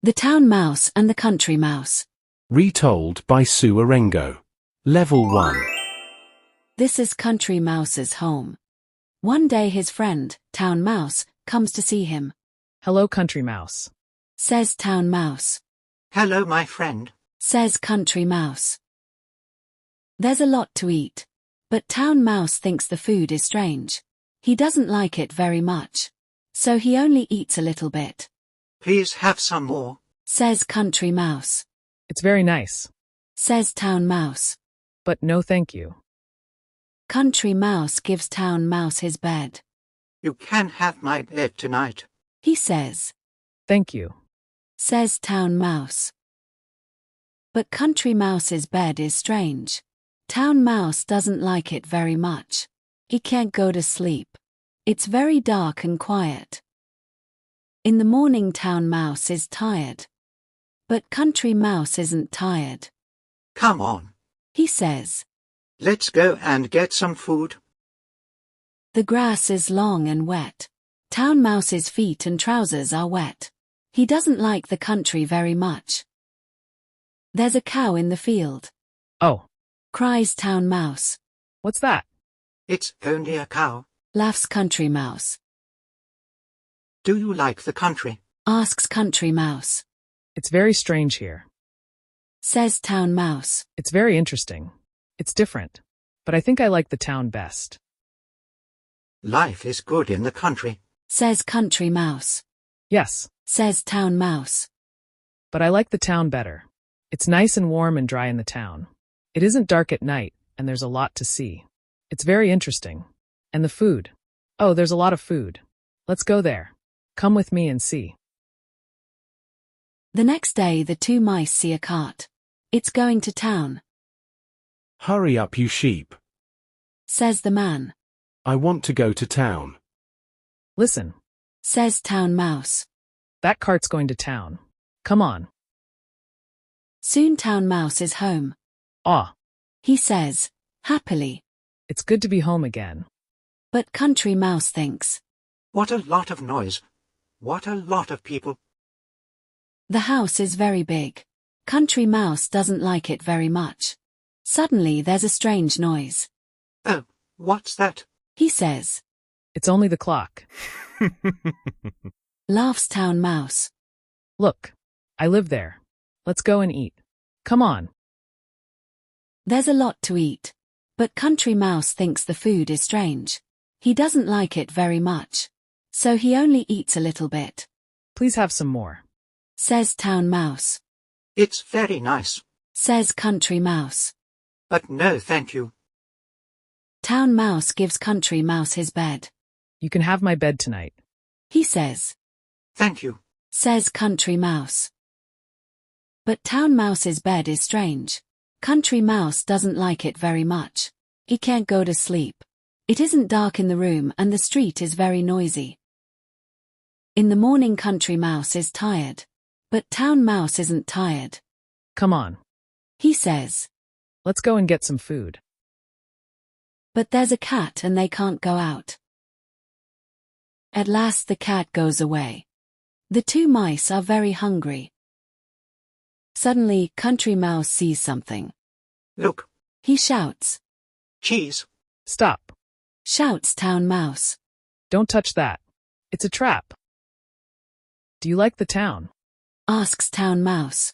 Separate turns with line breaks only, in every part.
The Town Mouse and the Country Mouse.
Retold by Sue Arengo. Level 1.
This is Country Mouse's home. One day his friend, Town Mouse, comes to see him.
Hello, Country Mouse,
Says Town Mouse.
Hello, my friend.
Says Country Mouse. There's a lot to eat, but Town Mouse thinks the food is strange. He doesn't like it very much, so he only eats a little bit.
Please have some more.
Says Country Mouse.
It's very nice,
Says Town Mouse.
but no thank you.
Country Mouse gives Town Mouse his bed.
You can have my bed tonight.
He says.
Thank you.
Says Town Mouse. But Country Mouse's bed is strange. Town Mouse doesn't like it very much. He can't go to sleep. It's very dark and quiet. In the morning Town Mouse is tired. But Country Mouse isn't tired.
Come on.
He says.
Let's go and get some food.
The grass is long and wet. Town Mouse's feet and trousers are wet. He doesn't like the country very much. There's a cow in the field.
Oh,
Cries Town Mouse.
what's that?
It's only a cow.
Laughs Country Mouse.
Do you like the country?
Asks Country Mouse.
It's very strange here.
Says Town Mouse.
It's very interesting. It's different, but I think I like the town best.
Life is good in the country.
Says Country Mouse.
Yes,
Says Town Mouse.
but I like the town better. It's nice and warm and dry in the town. It isn't dark at night, and there's a lot to see. It's very interesting. And the food. Oh, there's a lot of food. Let's go there. Come with me and see.
The next day the two mice see a cart. It's going to town.
Hurry up, you sheep.
Says the man.
I want to go to town.
Listen,
Says Town Mouse.
that cart's going to town. Come on.
Soon Town Mouse is home.
Ah,
He says, happily.
it's good to be home again.
But Country Mouse thinks.
What a lot of noise. What a lot of people.
The house is very big. Country Mouse doesn't like it very much. Suddenly there's a strange noise.
Oh, what's that?
He says.
It's only the clock.
Laughs Town Mouse.
Look, I live there. Let's go and eat. Come on.
There's a lot to eat. But Country Mouse thinks the food is strange. He doesn't like it very much. So he only eats a little bit.
Please have some more.
Says Town Mouse.
It's very nice.
Says Country Mouse.
But no, thank you.
Town Mouse gives Country Mouse his bed.
You can have my bed tonight.
He says.
Thank you.
Says Country Mouse. But Town Mouse's bed is strange. Country Mouse doesn't like it very much. He can't go to sleep. It isn't dark in the room and the street is very noisy. In the morning Country Mouse is tired. But Town Mouse isn't tired.
Come on.
He says.
Let's go and get some food.
But there's a cat and they can't go out. At last the cat goes away. The two mice are very hungry. Suddenly Country Mouse sees something.
Look,
He shouts.
cheese.
Stop.
Shouts Town Mouse.
Don't touch that. It's a trap. Do you like the town?
Asks Town Mouse.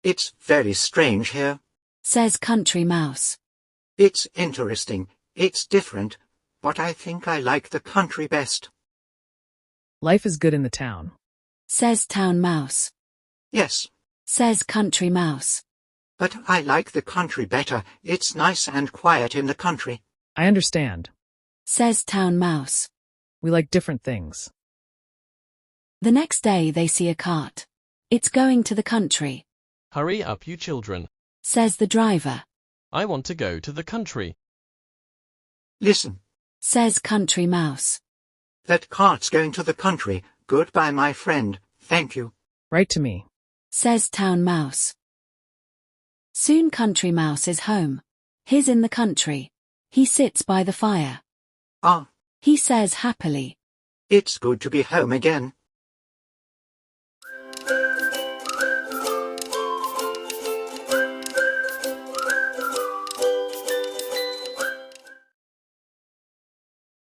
It's very strange here.
Says Country Mouse.
It's interesting. It's different. But I think I like the country best.
Life is good in the town.
Says Town Mouse.
Yes,
Says Country Mouse.
but I like the country better. It's nice and quiet in the country.
I understand.
Says Town Mouse.
We like different things.
The next day they see a cart. It's going to the country.
Hurry up, you children.
Says the driver.
I want to go to the country.
Listen,
Says Country Mouse.
that cart's going to the country. Goodbye, my friend. Thank you.
Write to me.
Says Town Mouse. Soon Country Mouse is home. He's in the country. He sits by the fire.
Ah,
He says happily.
it's good to be home again.